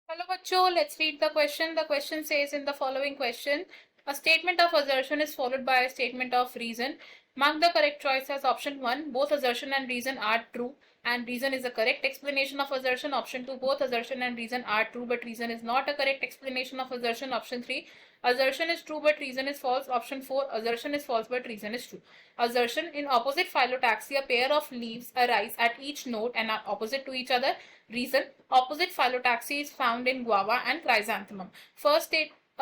Hello, bachcho. Let's read the question. The question says in the following question, a statement of assertion is followed by a statement of reason. Mark the correct choice as option 1. Both assertion and reason are true, and reason is a correct explanation of assertion. Option 2. Both assertion and reason are true, but reason is not a correct explanation of assertion. Option 3. Assertion is true, but reason is false. Option 4. Assertion is false, but reason is true. Assertion: in opposite phyllotaxy, a pair of leaves arise at each node and are opposite to each other. Reason: opposite phyllotaxy is found in guava and chrysanthemum. First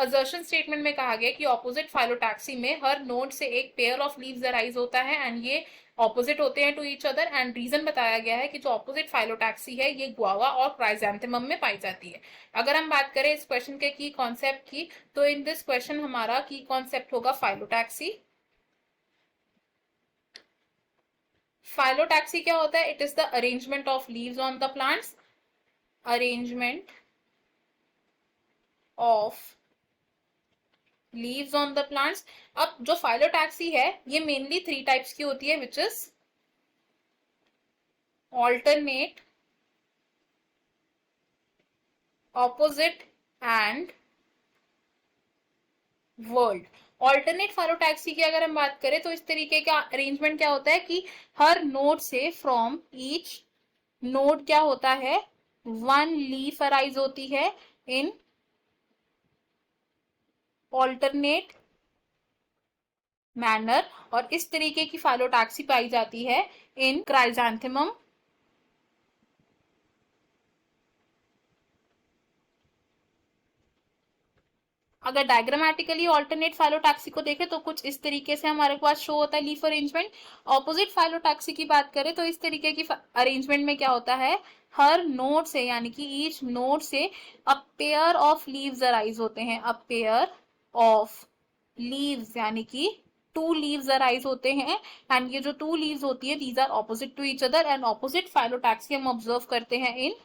assertion statement में कहा गया कि opposite phyllotaxy में हर node से एक pair of leaves arise होता है and ये ऑपोजिट होते हैं to each other, and reason बताया गया है कि जो ऑपोजिट फाइलोटैक्सी है ये गुआवा और क्राइजेंथेमम में पाई जाती है. अगर हम बात करें इस क्वेश्चन के की कॉन्सेप्ट की, तो इन दिस क्वेश्चन हमारा की कॉन्सेप्ट होगा फाइलोटैक्सी. फाइलोटैक्सी क्या होता है? It is the arrangement of leaves on the plants. Arrangement of leaves on the plants. अब जो फाइलोटैक्सी है ये मेनली 3 टाइप्स की होती है, which is alternate, opposite and world. Alternate phyllotaxy की अगर हम बात करें तो इस तरीके का अरेंजमेंट क्या होता है कि हर नोड से फ्रॉम ईच नोड क्या होता है, वन लीफ अराइज होती है इन ऑल्टरनेट मैनर, और इस तरीके की फाइलोटैक्सी पाई जाती है इन क्राइजेंथेमम. अगर डायग्रामेटिकली ऑल्टरनेट फाइलोटैक्सी को देखें तो कुछ इस तरीके से हमारे पास शो होता है लीफ अरेंजमेंट. ऑपोजिट फाइलोटैक्सी की बात करें तो इस तरीके की अरेंजमेंट में क्या होता है, हर नोड से यानी कि ईच नोड से a pair of leaves arise होते हैं. अ पेयर ऑफ लीव्स यानी कि 2 लीव्स अराइज होते हैं, एंड ये जो 2 लीव्स होती है these are opposite to each other, and opposite phyllotaxy हम ऑब्जर्व करते हैं इन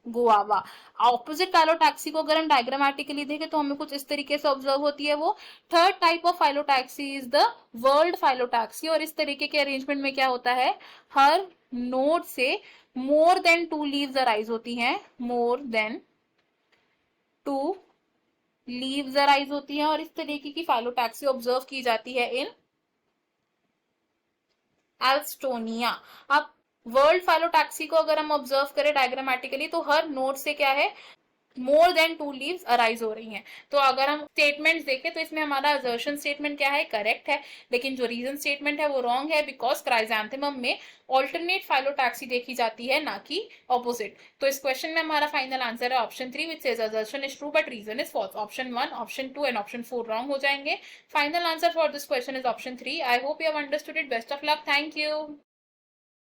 गुआवा. ऑपोजिट फाइलोटैक्सी को अगर हम डायग्रामेटिकली देखें तो हमें कुछ इस तरीके से ऑब्जर्व होती है वो. Third type of phyllotaxy is the world phyllotaxy, और इस तरीके के अरेंजमेंट में क्या होता है, हर नोड से मोर देन 2 लीव्स अराइज होती हैं, मोर देन 2 लीव्स अराइज होती हैं, और इस तरीके की फाइलोटैक्सी ऑब्जर्व की जाती है इन एल्स्टोनिया. अब वर्ल्ड फाइलोटैक्सी को अगर हम ऑब्जर्व करें डायग्रामेटिकली तो हर नोड से क्या है, मोर देन 2 लीव्स अराइज हो रही हैं. तो अगर हम स्टेटमेंट्स देखें तो इसमें हमारा असर्शन स्टेटमेंट क्या है, करेक्ट है, लेकिन जो रीजन स्टेटमेंट है वो रॉन्ग है, बिकॉज क्राइजेंथेमम में ऑल्टरनेट फाइलोटैक्सी देखी जाती है ना कि ऑपोजिट. तो इस क्वेश्चन में हमारा फाइनल आंसर है option 3 which says assertion is true but reason is false. Option 1, option 2 and option 4 wrong हो जाएंगे. Final answer for this question is option 3. I hope you have understood it. Best of luck. Thank you.